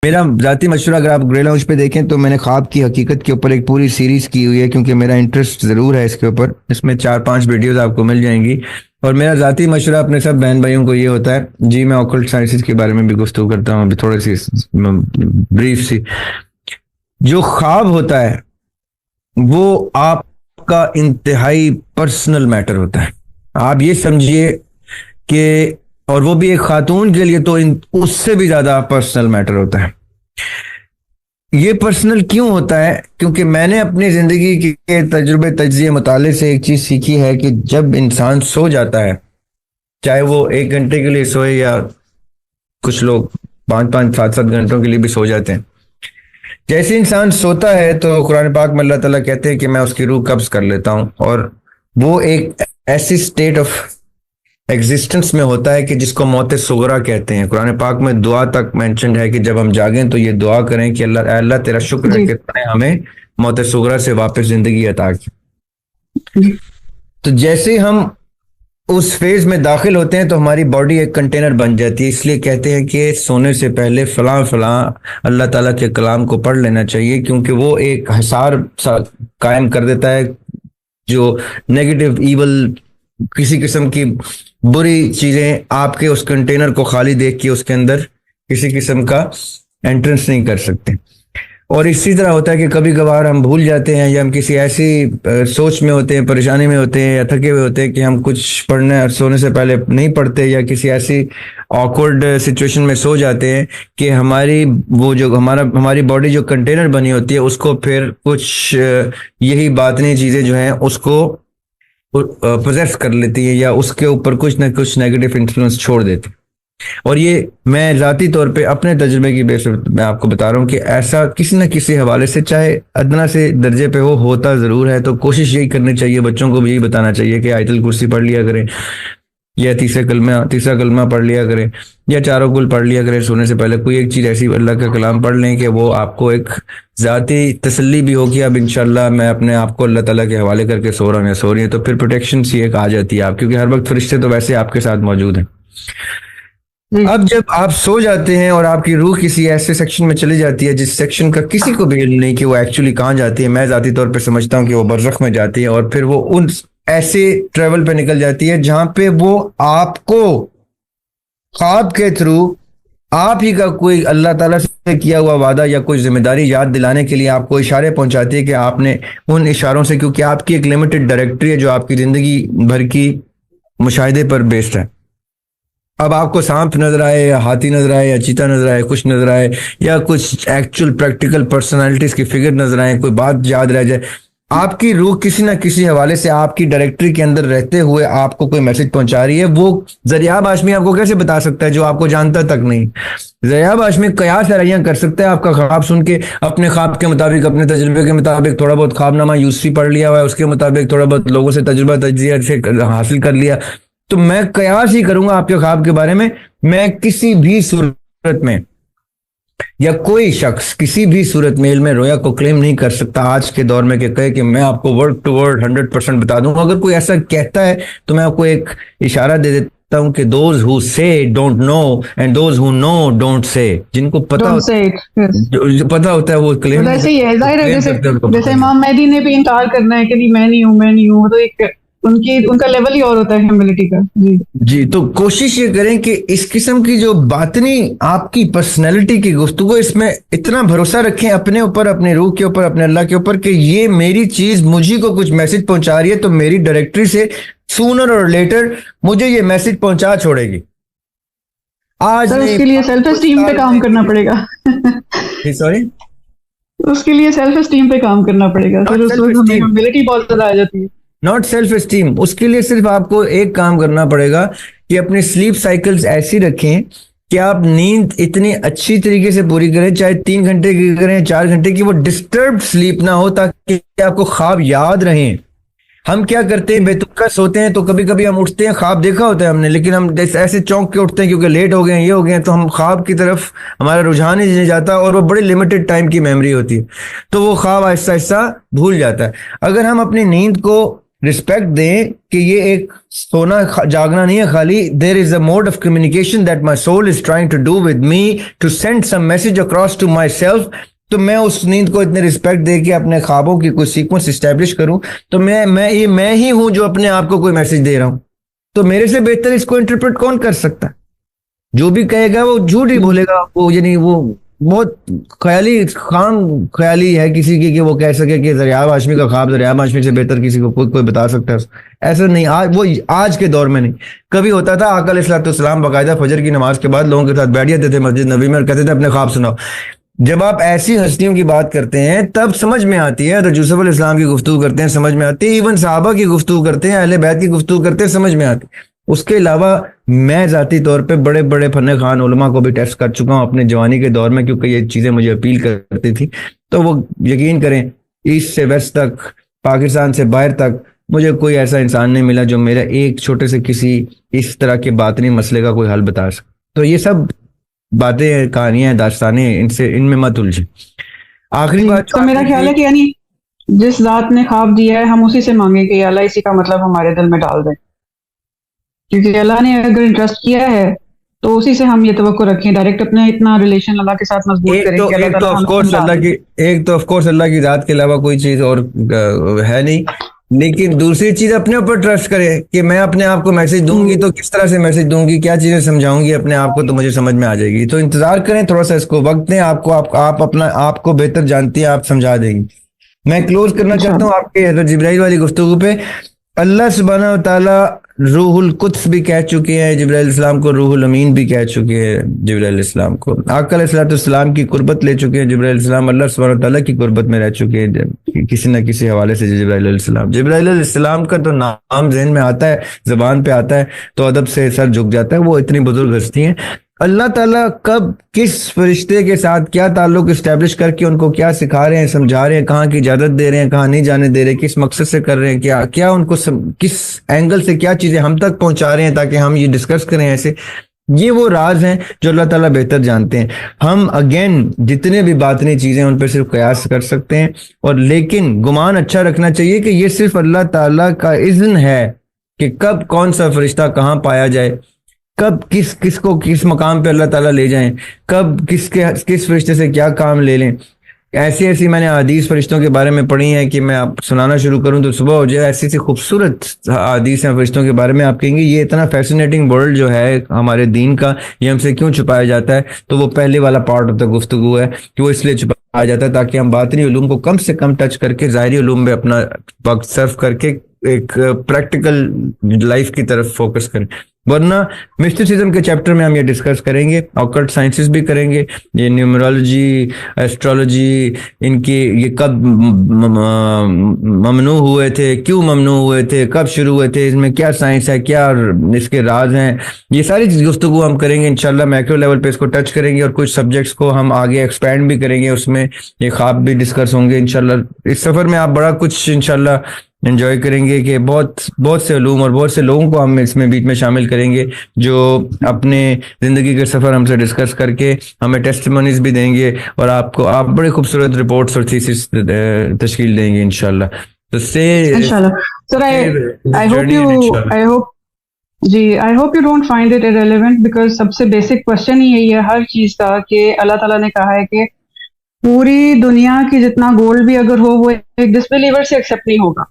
میرا ذاتی مشورہ اگر آپ گرے لاؤنج پہ دیکھیں تو میں نے خواب کی حقیقت کے اوپر ایک پوری سیریز کی ہوئی ہے، کیونکہ میرا انٹرسٹ ضرور ہے اس کے اوپر. اس میں 4-5 ویڈیوز آپ کو مل جائیں گی. اور میرا ذاتی مشورہ اپنے سب بہن بھائیوں کو یہ ہوتا ہے، جی میں آکلٹ سائنسز کے بارے میں بھی گفتگو کرتا ہوں ابھی تھوڑی سی بریف سی. جو خواب ہوتا ہے وہ آپ کا انتہائی پرسنل میٹر ہوتا ہے. آپ یہ سمجھیے کہ اور وہ بھی ایک خاتون کے لیے تو اس سے بھی زیادہ پرسنل میٹر ہوتا ہے. یہ پرسنل کیوں ہوتا ہے؟ کیونکہ میں نے اپنی زندگی کے تجربے تجزیے مطالعے سے ایک چیز سیکھی ہے کہ جب انسان سو جاتا ہے، چاہے وہ 1 گھنٹے کے لیے سوئے یا کچھ لوگ 5-5 7-7 گھنٹوں کے لیے بھی سو جاتے ہیں، جیسے انسان سوتا ہے تو قرآن پاک میں اللہ تعالیٰ کہتے ہیں کہ میں اس کی روح قبض کر لیتا ہوں، اور وہ ایک ایسی سٹیٹ آف ایگزسٹنس میں ہوتا ہے کہ جس کو موت صغرا کہتے ہیں. قرآن پاک میں دعا تک مینشنڈ ہے کہ جب ہم جاگیں تو یہ دعا کریں کہ اللہ اللہ تیرا شکر ہے کہ تو نے ہمیں موت صغرا سے واپس زندگی عطا کی. تو جیسے ہم اس فیز میں داخل ہوتے ہیں تو ہماری باڈی ایک کنٹینر بن جاتی ہے. اس لیے کہتے ہیں کہ سونے سے پہلے فلاں فلاں اللہ تعالیٰ کے کلام کو پڑھ لینا چاہیے، کیونکہ وہ ایک حصار قائم کر دیتا ہے. جو نیگیٹو ایول کسی قسم کی بری چیزیں آپ کے اس کنٹینر کو خالی دیکھ کے اس کے اندر کسی قسم کا انٹرنس نہیں کر سکتے. اور اسی طرح ہوتا ہے کہ کبھی کبھار ہم بھول جاتے ہیں، یا ہم کسی ایسی سوچ میں ہوتے ہیں، پریشانی میں ہوتے ہیں یا تھکے ہوئے ہوتے ہیں کہ ہم کچھ پڑھنے اور سونے سے پہلے نہیں پڑھتے، یا کسی ایسی آکورڈ سچویشن میں سو جاتے ہیں کہ ہماری وہ جو ہماری باڈی جو کنٹینر بنی ہوتی ہے اس کو پھر کچھ یہی باطنی چیزیں جو ہیں اس کو پوزیس کر لیتی ہے، یا اس کے اوپر کچھ نہ کچھ نیگیٹو انفلوئنس چھوڑ دیتی. اور یہ میں ذاتی طور پہ اپنے تجربے کی بیس پر میں آپ کو بتا رہا ہوں کہ ایسا کسی نہ کسی حوالے سے چاہے ادنا سے درجے پہ ہوتا ضرور ہے. تو کوشش یہی کرنی چاہیے، بچوں کو بھی یہی بتانا چاہیے کہ آیت الکرسی پڑھ لیا کریں، یا تیسرا کلمہ پڑھ لیا کریں، یا چاروں کل پڑھ لیا کریں سونے سے پہلے. کوئی ایک چیز ایسی اللہ کا کلام پڑھ لیں کہ وہ آپ کو ایک ذاتی تسلی بھی ہوگی. اب انشاءاللہ میں اپنے آپ کو اللہ تعالیٰ کے حوالے کر کے سو رہی ہیں تو پھر پروٹیکشن سی ایک آ جاتی ہے آپ، کیونکہ ہر وقت فرشتے تو ویسے آپ کے ساتھ موجود ہیں. اب جب آپ سو جاتے ہیں اور آپ کی روح کسی ایسے سیکشن میں چلی جاتی ہے جس سیکشن کا کسی کو بھی علم نہیں کہ وہ ایکچولی کہاں جاتی ہے، میں ذاتی طور پہ سمجھتا ہوں کہ وہ برزخ میں جاتی ہے، اور پھر وہ ان ایسے ٹریول پہ نکل جاتی ہے جہاں پہ وہ آپ کو خواب کے تھرو آپ ہی کا کوئی اللہ تعالیٰ سے کیا ہوا وعدہ یا کوئی ذمہ داری یاد دلانے کے لیے آپ کو اشارے پہنچاتی ہے کہ آپ نے ان اشاروں سے، کیونکہ آپ کی ایک لمیٹڈ ڈائریکٹری ہے جو آپ کی زندگی بھر کی مشاہدے پر بیسڈ ہے. اب آپ کو سانپ نظر آئے یا ہاتھی نظر آئے یا چیتا نظر آئے، کچھ نظر آئے، یا کچھ ایکچوئل پریکٹیکل پرسنالٹیز کی فگر نظر آئے، کوئی بات یاد رہ جائے، آپ کی روح کسی نہ کسی حوالے سے آپ کی ڈائریکٹری کے اندر رہتے ہوئے آپ کو کوئی میسج پہنچا رہی ہے. وہ ذریعہ ہاشمی آپ کو کیسے بتا سکتا ہے جو آپ کو جانتا تک نہیں؟ ذریعہ ہاشمی قیاس ارائیاں کر سکتا ہے آپ کا خواب سن کے، اپنے خواب کے مطابق، اپنے تجربے کے مطابق تھوڑا بہت خواب نامہ یوسفی پڑھ لیا ہوا ہے، اس کے مطابق تھوڑا بہت لوگوں سے تجربہ تجزیہ سے حاصل کر لیا، تو میں قیاس ہی کروں گا آپ کے خواب کے بارے میں. میں کسی بھی صورت میں یا کوئی شخص کسی بھی صورت میں علم رویا کو کلیم نہیں کر سکتا آج کے دور میں کہ کہے کہ میں آپ کو ورڈ ٹو ورڈ 100% بتا دوں گا. اگر کوئی ایسا کہتا ہے تو میں آپ کو ایک اشارہ دے دیتا ہوں کہ those who say don't know and those who know don't say. جن کو پتا ہوتا ہے وہ کلیم ایسے ہی ہے. ظاہر ہے جیسے امام مہدی نے بھی انکار کرنا ہے کہ نہیں میں نہیں ہوں، تو ایک ان کا لیول ہی اور ہوتا ہے ہیوملٹی کا. جی تو کوشش یہ کریں کہ اس قسم کی جو باطنی آپ کی پرسنالٹی کی گفتگو، اس میں اتنا بھروسہ رکھیں اپنے اوپر، اپنے روح کے اوپر، اپنے اللہ کے اوپر کہ یہ میری چیز مجھے کو کچھ میسج پہنچا رہی ہے تو میری ڈائریکٹری سے سونر اور لیٹر مجھے یہ میسج پہنچا چھوڑے گی. آج اس کے لیے سیلف اسٹیم پہ کام کرنا پڑے گا. سوری، اس کے لیے سیلف اسٹیم پہ کام کرنا پڑے گا. پھر اس وقت ہیوملٹی بہت زیادہ آ جاتی ہے. Not self esteem. اس کے لیے صرف آپ کو ایک کام کرنا پڑے گا کہ اپنے سلیپ سائیکلز ایسی رکھیں کہ آپ نیند اتنی اچھی طریقے سے پوری کریں، چاہے 3 گھنٹے کی کریں 4 گھنٹے کی، وہ ڈسٹربڈ سلیپ نہ ہو تاکہ آپ کو خواب یاد رہیں. ہم کیا کرتے ہیں، بے تکا سوتے ہیں تو کبھی کبھی ہم اٹھتے ہیں، خواب دیکھا ہوتا ہے ہم نے، لیکن ہم ایسے چونک کے اٹھتے ہیں کیونکہ لیٹ ہو گئے ہیں، یہ ہو گئے ہیں، تو ہم خواب کی طرف ہمارا رجحان ہی نہیں جاتا، اور وہ بڑی لمیٹڈ ٹائم کی میموری ہوتی ہے، تو وہ خواب آہستہ آہستہ بھول جاتا ہے. اگر ہم اپنی نیند کو رسپیکٹ دیں کہ یہ ایک سونا جاگنا نہیں ہے خالی. There is a mode of communication that my soul is trying to do with me to send some message across to myself. تو میں اس نیند کو اتنے رسپیکٹ دے کے اپنے خوابوں کی کوئی سیکوینس اسٹیبلش کروں تو میں ہی ہوں جو اپنے آپ کو کوئی میسج دے رہا ہوں. تو میرے سے بہتر اس کو انٹرپریٹ کون کر سکتا ہے؟ جو بھی کہے گا وہ جھوٹ ہی بولے گا. وہ یعنی وہ بہت خیالی ہے کسی کی کہ وہ کہہ سکے کہ دریاب ہاشمی کا خواب دریاب ہاشمی سے بہتر کسی کو کوئی بتا سکتا ہے. ایسا نہیں. وہ آج کے دور میں نہیں. کبھی ہوتا تھا آقا علیہ الصلوۃ والسلام باقاعدہ فجر کی نماز کے بعد لوگوں کے ساتھ بیٹھ جاتے تھے مسجد نبی میں اور کہتے تھے اپنے خواب سناؤ. جب آپ ایسی ہستیوں کی بات کرتے ہیں تب سمجھ میں آتی ہے. تو یوسف علیہ السلام کی گفتگو کرتے ہیں سمجھ میں آتی ہے. ایون صحابہ کی گفتگو کرتے ہیں اہل بیت کی گفتگو کرتے ہیں سمجھ میں آتی ہے. اس کے علاوہ میں ذاتی طور پہ بڑے بڑے فن خوان علماء کو بھی ٹیسٹ کر چکا ہوں اپنے جوانی کے دور میں کیونکہ یہ چیزیں مجھے اپیل کرتی تھی. تو وہ یقین کریں ایسٹ سے ویسٹ تک پاکستان سے باہر تک مجھے کوئی ایسا انسان نہیں ملا جو میرا ایک چھوٹے سے کسی اس طرح کے باطنی مسئلے کا کوئی حل بتا سکے. تو یہ سب باتیں ہیں کہانیاں داستانیں ان میں مت الجھیں. آخری بات تو میرا خیال ہے کہ یعنی جس ذات نے خواب دیا ہے ہم اسی سے مانگیں کہ اللہ اسی کا مطلب ہمارے دل میں ڈال دیں کیونکہ اللہ نے اگر انٹرسٹ کیا ہے تو اسی سے ہم یہ توقع رکھیں. ڈائریکٹ اپنا اتنا ریلیشن اللہ کے ساتھ مضبوط کریں کہ ایک تو آف کورس اللہ کی ذات کے علاوہ کوئی چیز اور ہے نہیں. لیکن دوسری چیز اپنے اوپر ٹرسٹ کرے کہ میں اپنے آپ کو میسج دوں گی تو کس طرح سے میسج دوں گی کیا چیزیں سمجھاؤں گی اپنے آپ کو تو مجھے سمجھ میں آ جائے گی. تو انتظار کریں تھوڑا سا اس کو وقت دیں. آپ اپنا آپ کو بہتر جانتی ہیں آپ سمجھا دیں گی. میں کلوز کرنا چاہتا ہوں آپ کے حضرت جبرائیل والی گفتگو پہ. اللہ سبحانہ و تعالیٰ روح القدس بھی کہہ چکے ہیں جبرائیل علیہ السلام کو. روح الامین بھی کہہ چکے ہیں جبرائیل علیہ السلام کو. آقا علیہ الصلوۃ والسلام کی قربت لے چکے ہیں جبرائیل علیہ السلام. اللہ سبحانہ و تعالیٰ کی قربت میں رہ چکے ہیں کسی نہ کسی حوالے سے. جبرائیل علیہ السلام علیہ السلام کا تو نام ذہن میں آتا ہے زبان پہ آتا ہے تو ادب سے سر جھک جاتا ہے. وہ اتنی بزرگ ہستی ہیں. اللہ تعالیٰ کب کس فرشتے کے ساتھ کیا تعلق اسٹیبلش کر کے ان کو کیا سکھا رہے ہیں سمجھا رہے ہیں کہاں کی اجازت دے رہے ہیں کہاں نہیں جانے دے رہے کس مقصد سے کر رہے ہیں کیا ان کو کس اینگل سے کیا چیزیں ہم تک پہنچا رہے ہیں تاکہ ہم یہ ڈسکس کریں ایسے. یہ وہ راز ہیں جو اللہ تعالیٰ بہتر جانتے ہیں. ہم اگین جتنے بھی باطنی چیزیں ان پہ صرف قیاس کر سکتے ہیں اور لیکن گمان اچھا رکھنا چاہیے کہ یہ صرف اللہ تعالیٰ کا اذن ہے کہ کب کون سا فرشتہ کہاں پایا جائے کب کس کو کس مقام پہ اللہ تعالیٰ لے جائیں کب کس فرشتے سے کیا کام لے لیں. ایسی میں نے حدیث فرشتوں کے بارے میں پڑھی ہیں کہ میں آپ سنانا شروع کروں تو صبح ہو جائے. ایسی خوبصورت حدیث ہیں فرشتوں کے بارے میں. آپ کہیں گے یہ اتنا فیسنیٹنگ ورلڈ جو ہے ہمارے دین کا یہ ہم سے کیوں چھپایا جاتا ہے. تو وہ پہلے والا پارٹ آف دا گفتگو ہے کہ وہ اس لیے چھپایا جاتا ہے تاکہ ہم باطنی علوم کو کم سے کم ٹچ کر کے ظاہری علوم میں اپنا وقت صرف کر کے ایک پریکٹیکل لائف کی طرف فوکس کریں. ورنہ مسٹیسزم کے چیپٹر میں ہم یہ ڈسکس کریں گے آکلٹ سائنسز بھی کریں گے یہ نیومرولوجی ایسٹرولوجی ان کی یہ کب ممنوع ہوئے تھے کیوں ممنوع ہوئے تھے کب شروع ہوئے تھے اس میں کیا سائنس ہے کیا اس کے راز ہیں. یہ ساری چیز گفتگو ہم کریں گے انشاءاللہ. میکرو لیول پہ اس کو ٹچ کریں گے اور کچھ سبجیکٹس کو ہم آگے ایکسپینڈ بھی کریں گے. اس میں یہ خواب بھی ڈسکس ہوں گے انشاءاللہ. اس سفر میں آپ بڑا کچھ انشاءاللہ انجوائے کریں گے کہ بہت سے علوم اور بہت سے لوگوں کو ہم اس میں بیچ میں شامل کریں گے جو اپنے زندگی کے سفر ہم سے ڈسکس کر کے ہمیں ٹیسٹیمونیز بھی دیں گے اور آپ بڑے خوبصورت رپورٹس اور تھیسس تشکیل دیں گے انشاءاللہ. تو I hope you don't find it irrelevant because سب سے بیسک کوشچن ہی یہی ہے ہر چیز کا کہ اللہ تعالیٰ نے کہا ہے کہ پوری دنیا کی جتنا گولڈ بھی اگر ہو وہ ایک ڈس بلیور سے ایکسیپٹ نہیں ہوگا.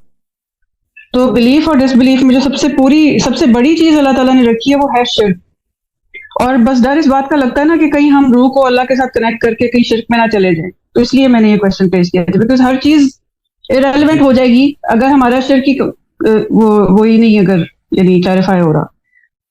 تو بلیف اور ڈس بلیف میں جو سب سے بڑی چیز اللہ تعالیٰ نے رکھی ہے وہ ہے شرک. اور بس ڈر اس بات کا لگتا ہے نا کہ کہیں ہم روح کو اللہ کے ساتھ کنیکٹ کر کے کہیں شرک میں نہ چلے جائیں. تو اس لیے میں نے یہ کوشچن پیش کیا تھا بیکاز ہر چیز irrelevant ہو جائے گی اگر ہمارا شرک کی وہی نہیں اگر یعنی کلیریفائی ہو رہا.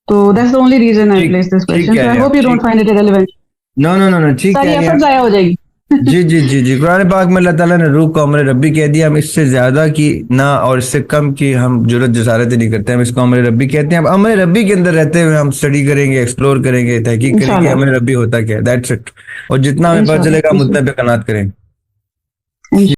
تو that's the only reason I placed this question. So I hope you don't find it irrelevant. No, ٹھیک ہے. ساری ایفرٹ ضائع ہو جائے گی. جی قرآن پاک میں اللہ تعالیٰ نے روح کو امر ربی کہہ دیا. ہم اس سے زیادہ کی نہ اور اس سے کم کی ہم جرات جسارت نہیں کرتے. ہم اس کو امر ربی کہتے ہیں. اب امر ربی کے اندر رہتے ہوئے ہم اسٹڈی کریں گے ایکسپلور کریں گے تحقیق کریں گے امر ربی ہوتا کیا ہے. That's it. اور جتنا ہمیں پتہ چلے گا ہم اتنا پہ قناعت کریں.